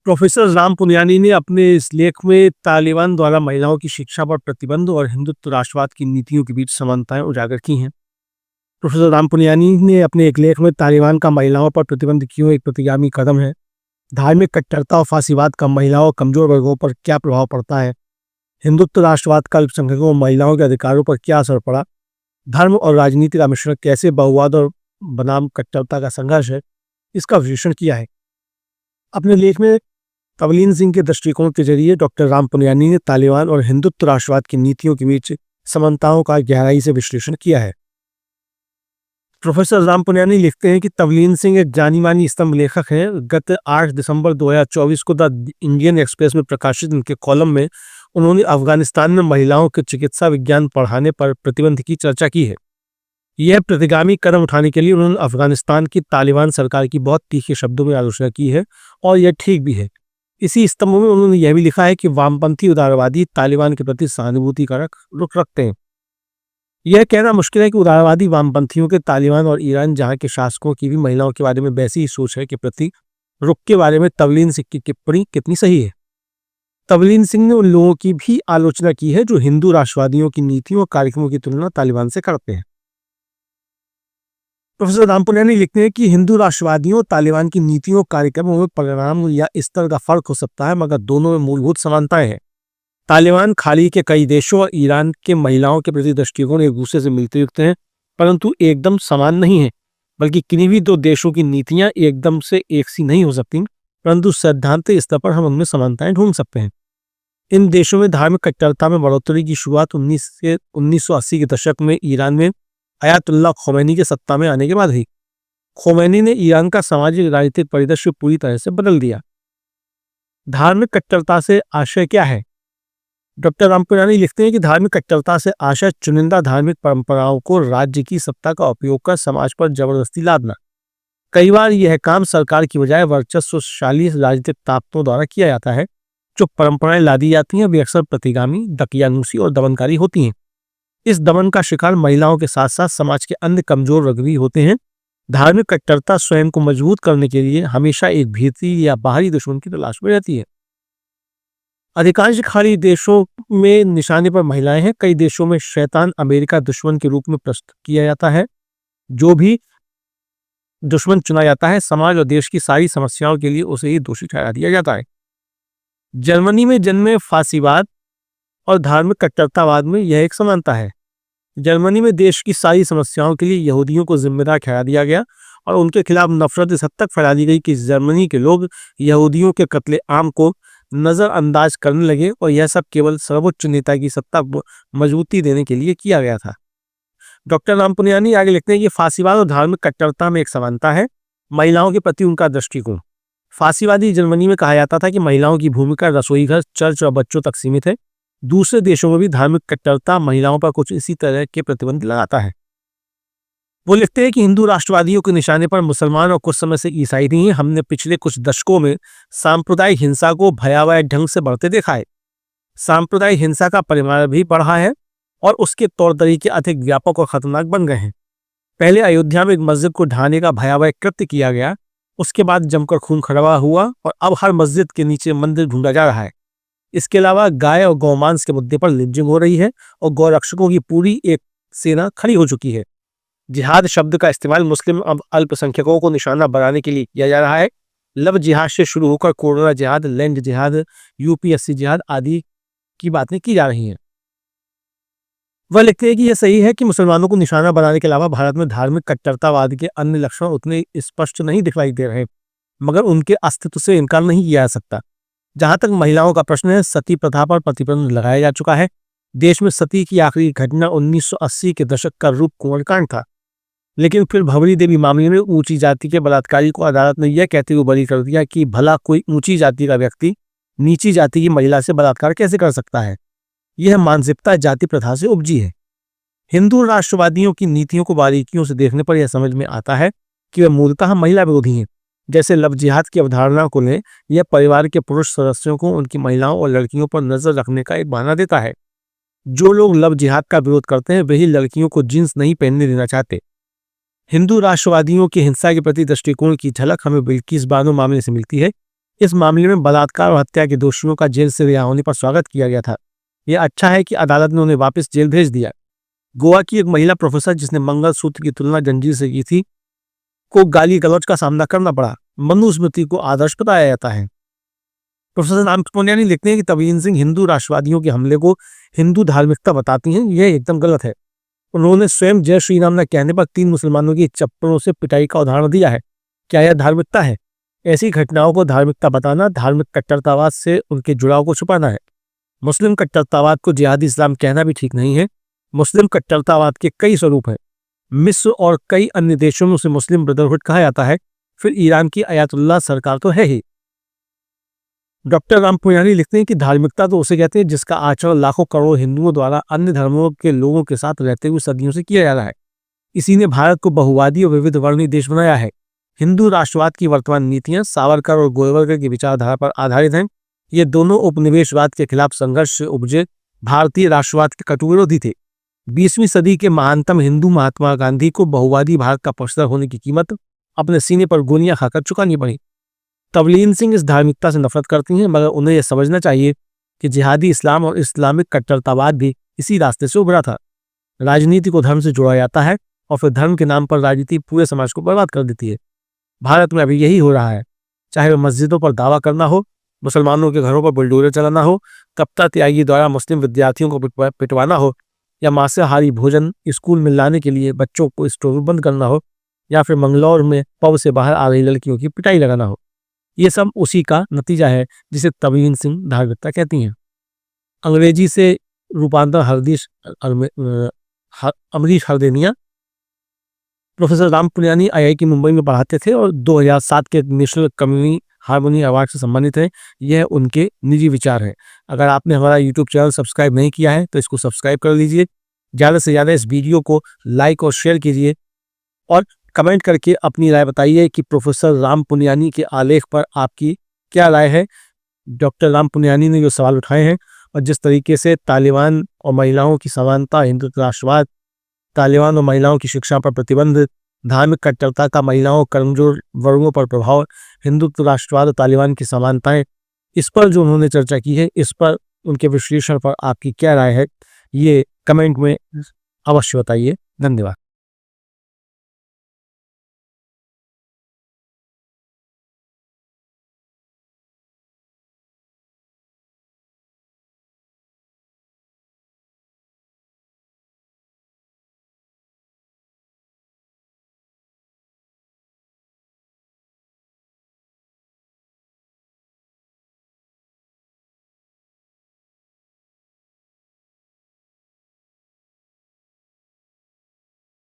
Professor Ram Puniyani ने अपने इस लेख में तालिबान द्वारा महिलाओं की शिक्षा पर प्रतिबंध और हिंदुत्व राष्ट्रवाद की नीतियों के बीच समानताएं उजागर की हैं। प्रोफेसर राम पुनियानी ने अपने एक लेख में तालिबान का महिलाओं पर प्रतिबंध क्यों एक प्रतिगामी कदम है, धार्मिक कट्टरता और फासीवाद का महिलाओं और कमजोर वर्गों पर क्या प्रभाव पड़ता है, हिंदुत्व राष्ट्रवाद का अल्पसंख्यकों और महिलाओं के अधिकारों पर क्या असर पड़ा, धर्म और राजनीति का मिश्रण कैसे बहुवाद और बनाम कट्टरता का संघर्ष है, इसका विश्लेषण किया है। अपने लेख में तवलीन सिंह के दृष्टिकोण के जरिए डॉक्टर राम पुनियानी ने तालिबान और हिंदुत्व राष्ट्रवाद की नीतियों के बीच समानताओं का गहराई से विश्लेषण किया है। प्रोफेसर राम पुनियानी लिखते हैं कि तवलीन सिंह एक जानी मानी स्तंभ लेखक हैं। गत 8 दिसंबर 2024 को द इंडियन एक्सप्रेस में प्रकाशित उनके कॉलम में उन्होंने अफगानिस्तान में महिलाओं के चिकित्सा विज्ञान पढ़ाने पर प्रतिबंध की चर्चा की है। यह प्रतिगामी कदम उठाने के लिए उन्होंने अफगानिस्तान की तालिबान सरकार की बहुत तीखे शब्दों में आलोचना की है और यह ठीक भी है। इसी स्तंभ में उन्होंने यह भी लिखा है कि वामपंथी उदारवादी तालिबान के प्रति सहानुभूति का रुख रखते हैं। यह कहना मुश्किल है कि उदारवादी वामपंथियों के तालिबान और ईरान जहां के शासकों की भी महिलाओं के बारे में वैसी ही सोच है के प्रति रुख के बारे में तवलीन सिंह की टिप्पणी कितनी सही है। तवलीन सिंह ने उन लोगों की भी आलोचना की है जो हिंदू राष्ट्रवादियों की नीतियों और कार्यक्रमों की तुलना तालिबान से करते हैं। प्रोफेसर राम पुनियानी लिखते हैं कि हिंदू राष्ट्रवादियों और तालिबान की नीतियों और कार्यक्रमों में परिणाम या स्तर का फर्क हो सकता है, मगर दोनों में मूलभूत समानताएं हैं। तालिबान खाड़ी के कई देशों और ईरान के महिलाओं के प्रति दृष्टिकोण एक दूसरे से मिलते जुलते हैं, परंतु एकदम समान नहीं है। बल्कि किन्हीं भी दो देशों की नीतियां एकदम से एक सी नहीं हो सकती, परंतु सैद्धांतिक स्तर पर हम उनमें समानताएं ढूंढ सकते हैं। इन देशों में धार्मिक कट्टरता में बढ़ोतरी की शुरुआत 1980 के दशक में ईरान में अयातुल्लाह खोमैनी के सत्ता में आने के बाद हुई। खोमैनी ने ईरान का सामाजिक राजनीतिक परिदृश्य पूरी तरह से बदल दिया। धार्मिक कट्टरता से आशय क्या है? डॉक्टर राम पुनियानी लिखते हैं कि धार्मिक कट्टरता से आशय चुनिंदा धार्मिक परंपराओं को राज्य की सत्ता का उपयोग कर समाज पर जबरदस्ती लादना। कई बार यह काम सरकार की बजाय वर्चस्वशाली राजनीतिक ताकतों द्वारा किया जाता है। जो परंपराएं लादी जाती हैं वे अक्सर प्रतिगामी, दकियानूसी और दमनकारी होती हैं। इस दमन का शिकार महिलाओं के साथ साथ समाज के अन्य कमजोर वर्ग भी होते हैं। धार्मिक कट्टरता स्वयं को मजबूत करने के लिए हमेशा एक भीतरी या बाहरी दुश्मन की तलाश में रहती है। अधिकांश खाड़ी देशों में निशाने पर महिलाएं हैं। कई देशों में शैतान अमेरिका दुश्मन के रूप में प्रस्तुत किया जाता है। जो भी दुश्मन चुना जाता है, समाज और देश की सारी समस्याओं के लिए उसे ही दोषी ठहरा दिया जाता है। जर्मनी में जन्मे फासीवाद और धार्मिक कट्टरतावाद में यह एक समानता है। जर्मनी में देश की सारी समस्याओं के लिए यहूदियों को जिम्मेदार ठहरा दिया गया और उनके खिलाफ नफरत इस हद तक फैला दी गई कि जर्मनी के लोग यहूदियों के कत्ले आम को नजरअंदाज करने लगे और यह सब केवल सर्वोच्च नेता की सत्ता को मजबूती देने के लिए किया गया था। डॉक्टर राम पुनियानी आगे लिखते हैं कि फासीवाद और धार्मिक कट्टरता में एक समानता है, महिलाओं के प्रति उनका दृष्टिकोण। फासीवादी जर्मनी में कहा जाता था कि महिलाओं की भूमिका रसोई घर, चर्च और बच्चों तक सीमित है। दूसरे देशों में भी धार्मिक कट्टरता महिलाओं पर कुछ इसी तरह के प्रतिबंध लगाता है। वो लिखते हैं कि हिंदू राष्ट्रवादियों के निशाने पर मुसलमान और कुछ समय से ईसाई नहीं है। हमने पिछले कुछ दशकों में सांप्रदायिक हिंसा को भयावह ढंग से बढ़ते देखा है। सांप्रदायिक हिंसा का परिमाण भी बढ़ा है और उसके तौर तरीके अधिक व्यापक और खतरनाक बन गए हैं। पहले अयोध्या में एक मस्जिद को ढहाने का भयावह कृत्य किया गया, उसके बाद जमकर खून खराबा हुआ और अब हर मस्जिद के नीचे मंदिर ढूंढा जा रहा है। इसके अलावा गाय और गौमांस के मुद्दे पर लिंचिंग हो रही है और गौरक्षकों की पूरी एक सेना खड़ी हो चुकी है। जिहाद शब्द का इस्तेमाल मुस्लिम अब अल्पसंख्यकों को निशाना बनाने के लिए किया जा रहा है। लव जिहाद से शुरू होकर कोरोना जिहाद, लैंड जिहाद, यूपीएससी जिहाद आदि की बातें की जा रही हैं। वह लिखते हैं कि यह सही है कि मुसलमानों को निशाना बनाने के अलावा भारत में धार्मिक कट्टरतावाद के अन्य लक्षण उतने स्पष्ट नहीं दिखाई दे रहे, मगर उनके अस्तित्व से इनकार नहीं किया जा सकता। जहां तक महिलाओं का प्रश्न है, सती प्रथा पर प्रतिबंध लगाया जा चुका है। देश में सती की आखिरी घटना 1980 के दशक का रूप कुंवर कांड था, लेकिन फिर भंवरी देवी मामले में ऊंची जाति के बलात्कारी को अदालत ने यह कहते हुए बरी कर दिया कि भला कोई ऊंची जाति का व्यक्ति नीची जाति की महिला से बलात्कार कैसे कर सकता है। यह मानसिकता जाति प्रथा से उपजी है। हिंदू राष्ट्रवादियों की नीतियों को बारीकियों से देखने पर यह समझ में आता है कि वे मूलतः महिला विरोधी हैं। जैसे लव जिहाद की अवधारणा को लें, यह परिवार के पुरुष सदस्यों को उनकी महिलाओं और लड़कियों पर नजर रखने का एक बहाना देता है। जो लोग लव जिहाद का विरोध करते हैं वही लड़कियों को जींस नहीं पहनने देना चाहते। हिंदू राष्ट्रवादियों की हिंसा के प्रति दृष्टिकोण की झलक हमें बिल्किस बानो मामले से मिलती है। इस मामले में बलात्कार और हत्या के दोषियों का जेल से रिहा होने पर स्वागत किया गया था। यह अच्छा है कि अदालत ने उन्हें वापस जेल भेज दिया। गोवा की एक महिला प्रोफेसर जिसने मंगलसूत्र की तुलना जंजीर से की थी, को गाली गलौज का सामना करना पड़ा। मनुस्मृति को आदर्श बताया जाता है। प्रोफेसर राम पुनियानी लिखते हैं कि तबलीन सिंह हिंदू राष्ट्रवादियों के हमले को हिंदू धार्मिकता बताती हैं। यह एकदम गलत है। उन्होंने स्वयं जय श्री राम न कहने पर 3 मुसलमानों की चप्पलों से पिटाई का उदाहरण दिया है। क्या यह धार्मिकता है? ऐसी घटनाओं को धार्मिकता बताना धार्मिक कट्टरतावाद से उनके जुड़ाव को छुपाना है। मुस्लिम कट्टरतावाद को जिहादी इस्लाम कहना भी ठीक नहीं है। मुस्लिम कट्टरतावाद के कई स्वरूप हैं। मिस्र और कई अन्य देशों में उसे मुस्लिम ब्रदरहुड कहा जाता है। फिर ईरान की अयातुल्लाह सरकार तो है ही। डॉक्टर राम पुनियानी लिखते हैं कि धार्मिकता तो उसे कहते हैं जिसका आचरण लाखों करोड़ हिंदुओं द्वारा अन्य धर्मों के लोगों के साथ रहते हुए सदियों से किया जा रहा है। इसी ने भारत को बहुवादी और विविध वर्णीय देश बनाया है। हिंदू राष्ट्रवाद की वर्तमान नीतियां सावरकर और गोवलकर की विचारधारा पर आधारित हैं। ये दोनों उपनिवेशवाद के खिलाफ संघर्ष से उपजे भारतीय राष्ट्रवाद के कटु विरोधी थे। 20वीं सदी के महानतम हिंदू महात्मा गांधी को बहुवादी भारत का पक्षधर होने की कीमत अपने सीने पर गोलियां खाकर चुकानी पड़ी। तबलीन सिंह इस धार्मिकता से नफरत करती हैं, मगर उन्हें यह समझना चाहिए कि जिहादी इस्लाम और इस्लामिक कट्टरतावाद भी इसी रास्ते से उभरा था। राजनीति को धर्म से जोड़ा जाता है और फिर धर्म के नाम पर राजनीति पूरे समाज को बर्बाद कर देती है। भारत में अभी यही हो रहा है। चाहे वह मस्जिदों पर दावा करना हो, मुसलमानों के घरों पर बुलडोजर चलाना हो, कप्ता त्यागी द्वारा मुस्लिम विद्यार्थियों को पिटवाना हो, या मांसाहारी भोजन स्कूल में लाने के लिए बच्चों को स्टोर बंद करना हो, या फिर मंगलौर में पब से बाहर आ रही लड़कियों की पिटाई लगाना हो, ये सब उसी का नतीजा है जिसे तबलीन सिंह धार्मिकता कहती हैं। अंग्रेजी से रूपांतर अमरीश हरदेनिया। प्रोफेसर राम पुनियानी IIT मुंबई में पढ़ाते थे और 2007 के नेशनल कम्युनिटी हार्मोनी अवार्ड से सम्मानित है। यह उनके निजी विचार हैं। अगर आपने हमारा YouTube चैनल सब्सक्राइब नहीं किया है तो इसको सब्सक्राइब कर लीजिए। ज़्यादा से ज़्यादा इस वीडियो को लाइक और शेयर कीजिए और कमेंट करके अपनी राय बताइए कि प्रोफेसर राम पुनियानी के आलेख पर आपकी क्या राय है। डॉक्टर राम पुनियानी ने जो सवाल उठाए हैं और जिस तरीके से तालिबान और महिलाओं की समानता, हिंदुत्व राष्ट्रवाद, तालिबान और महिलाओं की शिक्षा पर प्रतिबंध, धार्मिक कट्टरता का महिलाओं कमजोर वर्गों पर प्रभाव, हिंदुत्व राष्ट्रवाद और तालिबान की समानताएं, इस पर जो उन्होंने चर्चा की है, इस पर उनके विश्लेषण पर आपकी क्या राय है, ये कमेंट में अवश्य बताइए। धन्यवाद।